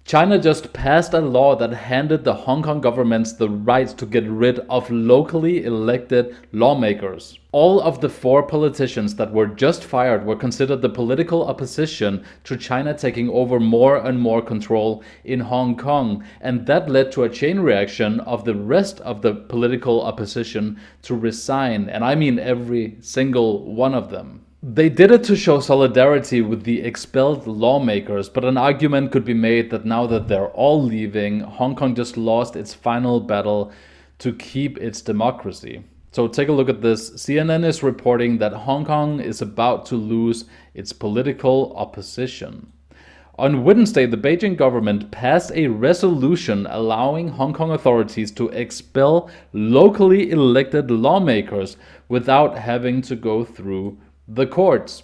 China just passed a law that handed the Hong Kong government the right to get rid of locally elected lawmakers. All of the 4 politicians that were just fired were considered the political opposition to China taking over more and more control in Hong Kong, and that led to a chain reaction of the rest of the political opposition to resign, and I mean every single one of them. They did it to show solidarity with the expelled lawmakers, but an argument could be made that now that they're all leaving, Hong Kong just lost its final battle to keep its democracy. So take a look at this. CNN is reporting that Hong Kong is about to lose its political opposition. On Wednesday, the Beijing government passed a resolution allowing Hong Kong authorities to expel locally elected lawmakers without having to go through the courts.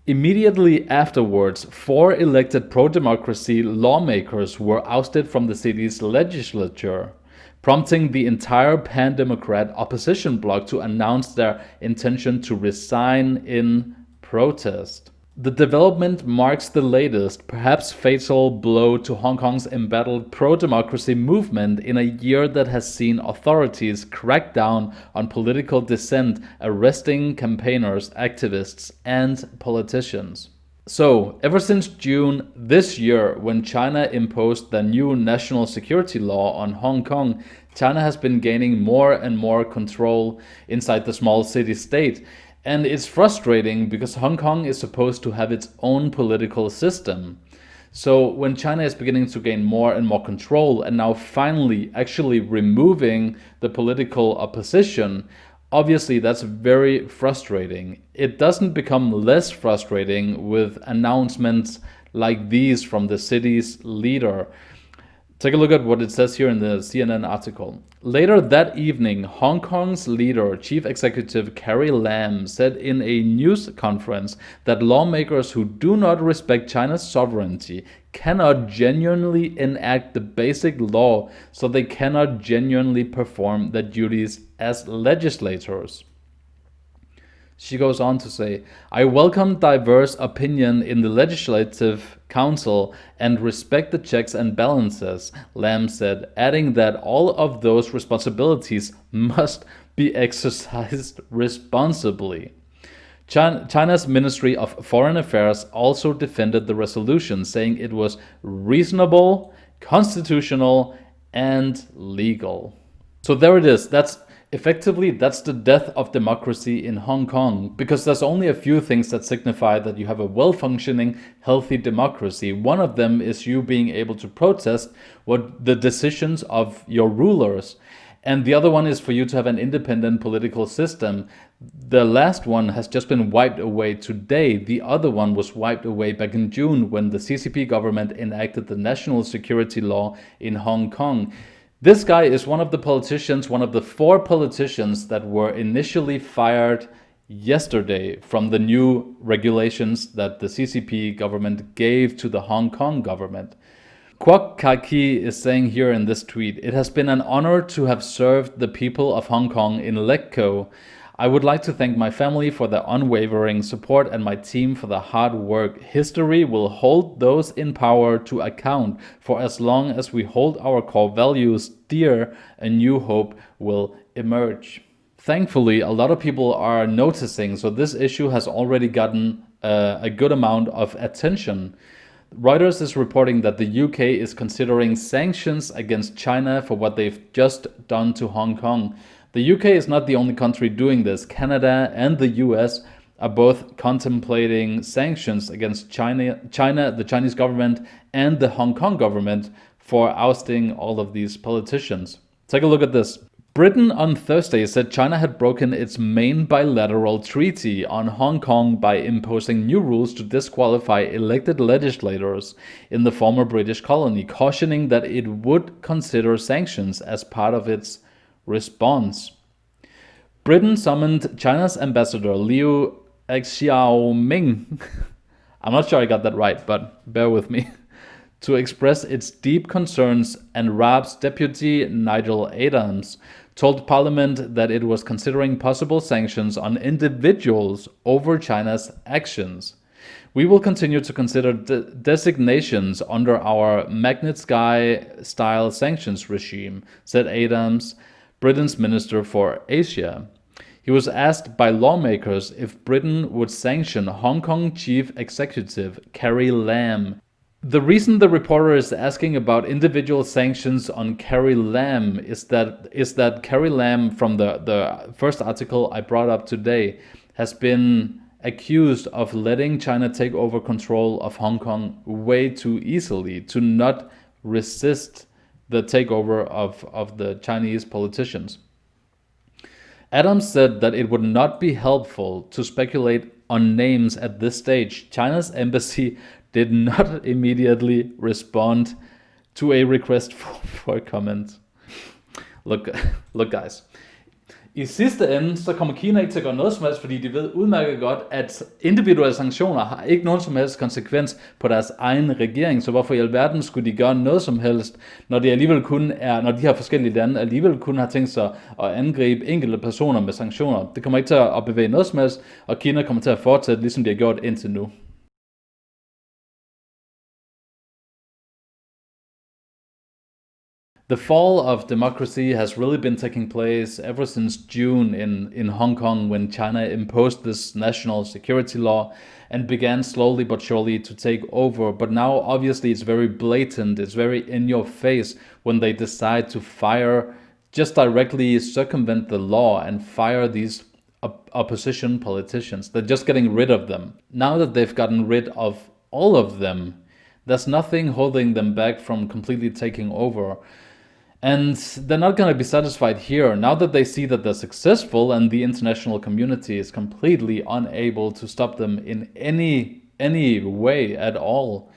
Immediately afterwards, 4 elected pro-democracy lawmakers were ousted from the city's legislature, prompting the entire pan-democrat opposition bloc to announce their intention to resign in protest. The development marks the latest, perhaps fatal blow to Hong Kong's embattled pro-democracy movement in a year that has seen authorities crack down on political dissent, arresting campaigners, activists, and politicians. So, ever since June this year, when China imposed the new national security law on Hong Kong, China has been gaining more and more control inside the small city-state. And it's frustrating because Hong Kong is supposed to have its own political system. So when China is beginning to gain more and more control and now finally actually removing the political opposition, obviously that's very frustrating. It doesn't become less frustrating with announcements like these from the city's leader. Take a look at what it says here in the CNN article. Later that evening, Hong Kong's leader, Chief Executive Carrie Lam, said in a news conference that lawmakers who do not respect China's sovereignty cannot genuinely enact the basic law, so they cannot genuinely perform their duties as legislators. She goes on to say, I welcome diverse opinion in the Legislative Council and respect the checks and balances, Lam said, adding that all of those responsibilities must be exercised responsibly. China's Ministry of Foreign Affairs also defended the resolution, saying it was reasonable, constitutional, and legal. So there it is. That's the death of democracy in Hong Kong, because there's only a few things that signify that you have a well-functioning, healthy democracy. One of them is you being able to protest what the decisions of your rulers. And the other one is for you to have an independent political system. The last one has just been wiped away today. The other one was wiped away back in June when the CCP government enacted the national security law in Hong Kong. This guy is one of the politicians, one of the 4 politicians that were initially fired yesterday from the new regulations that the CCP government gave to the Hong Kong government. Kwok Ka-ki is saying here in this tweet, it has been an honor to have served the people of Hong Kong in LegCo. I would like to thank my family for their unwavering support and my team for the hard work. History will hold those in power to account. For as long as we hold our core values dear, a new hope will emerge. Thankfully, a lot of people are noticing, so this issue has already gotten a good amount of attention. Reuters is reporting that the UK is considering sanctions against China for what they've just done to Hong Kong. The UK is not the only country doing this. Canada and the US are both contemplating sanctions against China, the Chinese government, and the Hong Kong government for ousting all of these politicians. Take a look at this. Britain on Thursday said China had broken its main bilateral treaty on Hong Kong by imposing new rules to disqualify elected legislators in the former British colony, cautioning that it would consider sanctions as part of its response. Britain summoned China's ambassador Liu Xiaoming, I'm not sure I got that right, but bear with me, to express its deep concerns, and Raab's deputy Nigel Adams told Parliament that it was considering possible sanctions on individuals over China's actions. We will continue to consider designations under our Magnitsky-style sanctions regime, said Adams, Britain's Minister for Asia. He was asked by lawmakers if Britain would sanction Hong Kong Chief Executive Carrie Lam. The reason the reporter is asking about individual sanctions on Carrie Lam is that Carrie Lam, from the first article I brought up today, has been accused of letting China take over control of Hong Kong way too easily, to not resist the takeover of the Chinese politicians. Adams said that it would not be helpful to speculate on names at this stage. China's embassy did not immediately respond to a request for a comment. Look guys. I sidste ende, så kommer Kina ikke til at gøre noget som helst, fordi de ved udmærket godt, at individuelle sanktioner har ikke nogen som helst konsekvens på deres egen regering. Så hvorfor i alverden skulle de gøre noget som helst, når de alligevel kun er, når de her forskellige lande alligevel kun har tænkt sig at angribe enkelte personer med sanktioner? Det kommer ikke til at bevæge noget som helst, og Kina kommer til at fortsætte, ligesom de har gjort indtil nu. The fall of democracy has really been taking place ever since June in Hong Kong, when China imposed this national security law and began slowly but surely to take over. But now obviously it's very blatant, it's very in your face when they decide to fire, just directly circumvent the law and fire these opposition politicians. They're just getting rid of them. Now that they've gotten rid of all of them, there's nothing holding them back from completely taking over. And they're not going to be satisfied here. Now that they see that they're successful and the international community is completely unable to stop them in any way at all,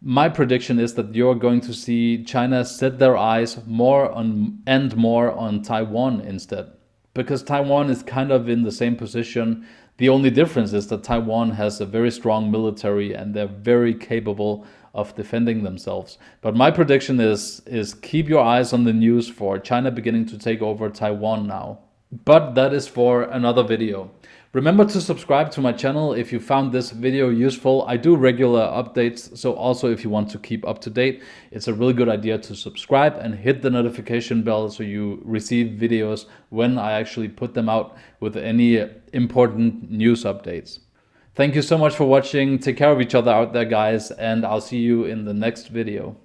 my prediction is that you're going to see China set their eyes more on Taiwan instead. Because Taiwan is kind of in the same position. The only difference is that Taiwan has a very strong military and they're very capable of defending themselves. But my prediction is keep your eyes on the news for China beginning to take over Taiwan now. But that is for another video. Remember to subscribe to my channel if you found this video useful. I do regular updates, so also if you want to keep up to date, it's a really good idea to subscribe and hit the notification bell so you receive videos when I actually put them out with any important news updates. Thank you so much for watching. Take care of each other out there, guys, and I'll see you in the next video.